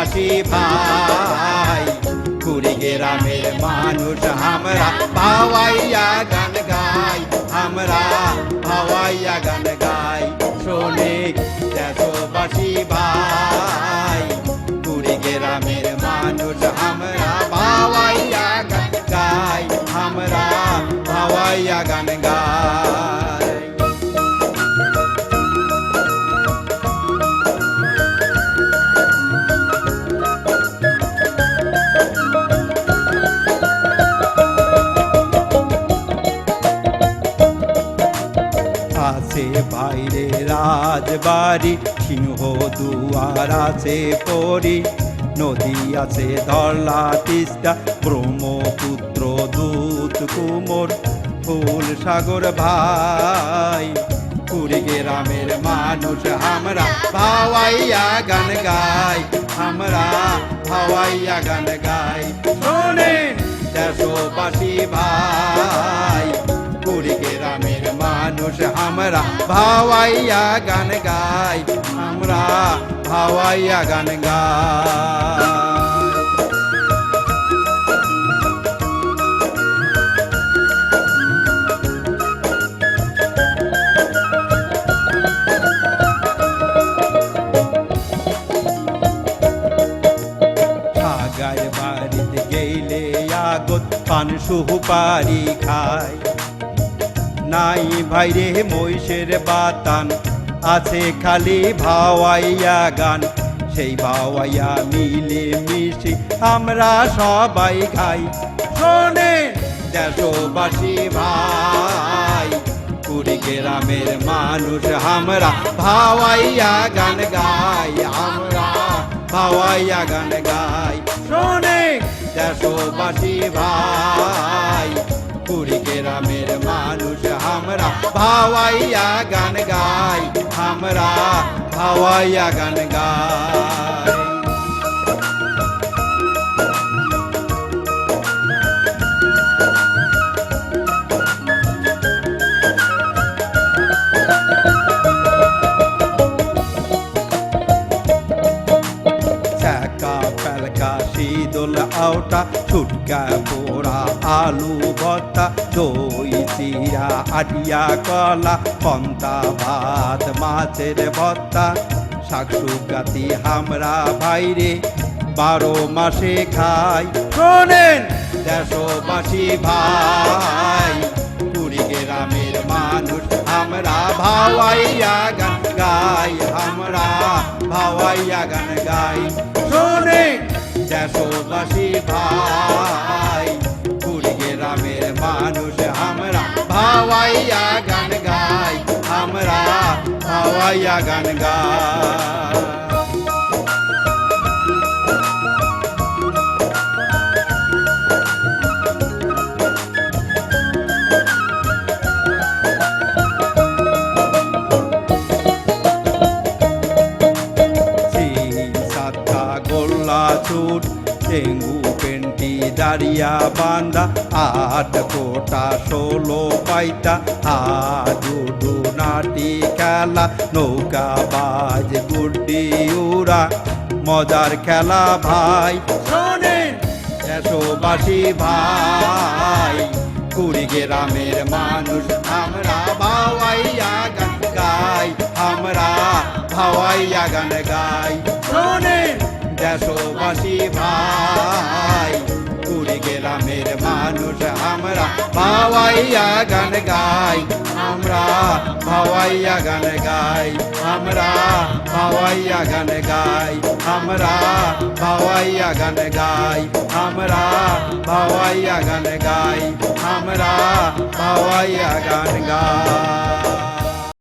দেশবাসী ভাই কুড়িগ্রামের মানুষ আমরা ভাওয়াইয়া গান গাই, আমরা ভাওয়াইয়া গান গাই। শোনে দেশবাসী ভাই কুড়িগ্রামের মানুষ আমরা ভাওয়াইয়া গান গাই, আমরা ভাওয়াইয়া গান গাই। আছে বাইরে রাজবাড়ি, সিংহ দুয়ার আছে পরি, নদী আছে ধরলা তিস্তা, ব্রহ্মপুত্র দুধ কুমোর, ফুল সাগর ভাই কুড়িগ্রামের মানুষ আমরা ভাওয়াইয়া গান গাই, আমরা ভাওয়াইয়া গান গাই। শোনেন দেশবাসী ভাই কুড়িগ্রামের মানুষ আমরা ভাওয়াইয়া গান গাই, আমরা ভাওয়াইয়া গান গাই। সাগার বাড়িতে গেলে আগত পান সুপারি খায়, নাই ভাইরে মহিষের বাতান, আছে খালি ভাওয়াইয়া গান, সেই ভাওয়াইয়া মিলে মিশি আমরা সবাই খাই। শোনে দেশবাসী ভাই কুড়িগ্রামের মানুষ আমরা ভাওয়াইয়া গান গাই, আমরা ভাওয়াইয়া গান গাই। শোনে দেশবাসী ভাই কুড়িগ্রামের মানুষ আমরা ভাওয়াইয়া গান গাই, আমরা ভাওয়াইয়া গান গাই। চাকা পেলকা শীতল আওটা, ছুটকা পোড়া আলু ভর্তা, দই চিরা আটিয়া কলা, পন্তা ভাত মাছের ভর্তা, শাক শুকাতি আমরা ভাইরে 12 মাসে খাই। শোনেন দেশবাসী ভাই কুড়িগ্রামের মানুষ আমরা ভাওয়াইয়া গান গাই, আমরা ভাওয়াইয়া গান গাই। শোনেন দেশবাসী ভাই কুড়িগ্রামের মানুষ আমরা ভাওয়াইয়া গান গাই, আমরা ভাওয়াইয়া গান গাই। ছুট চেঙ্গু পেন্টি দাঁড়িয়া বান্দা, 8 কোটা 16 পাইতা, হাডুডু নাটি খেলা, নৌকা বাজ গুড্ডি উড়া, মজার খেলা ভাই। শোনেন দেশবাসী ভাই কুড়িগ্রামের মানুষ আমরা ভাওয়াইয়া গান গাই, আমরা ভাওয়াইয়া গান গাই। শোনেন দেশবাসী ভাই কুড়িগ্রামের মানুষ আমরা ভাওয়াইয়া গান গাই, আমরা ভাওয়াইয়া গান গাই, আমরা ভাওয়াইয়া গান গাই, আমরা ভাওয়াইয়া গান গাই, আমরা ভাওয়াইয়া গান গাই, আমরা ভাওয়াইয়া গান গাই।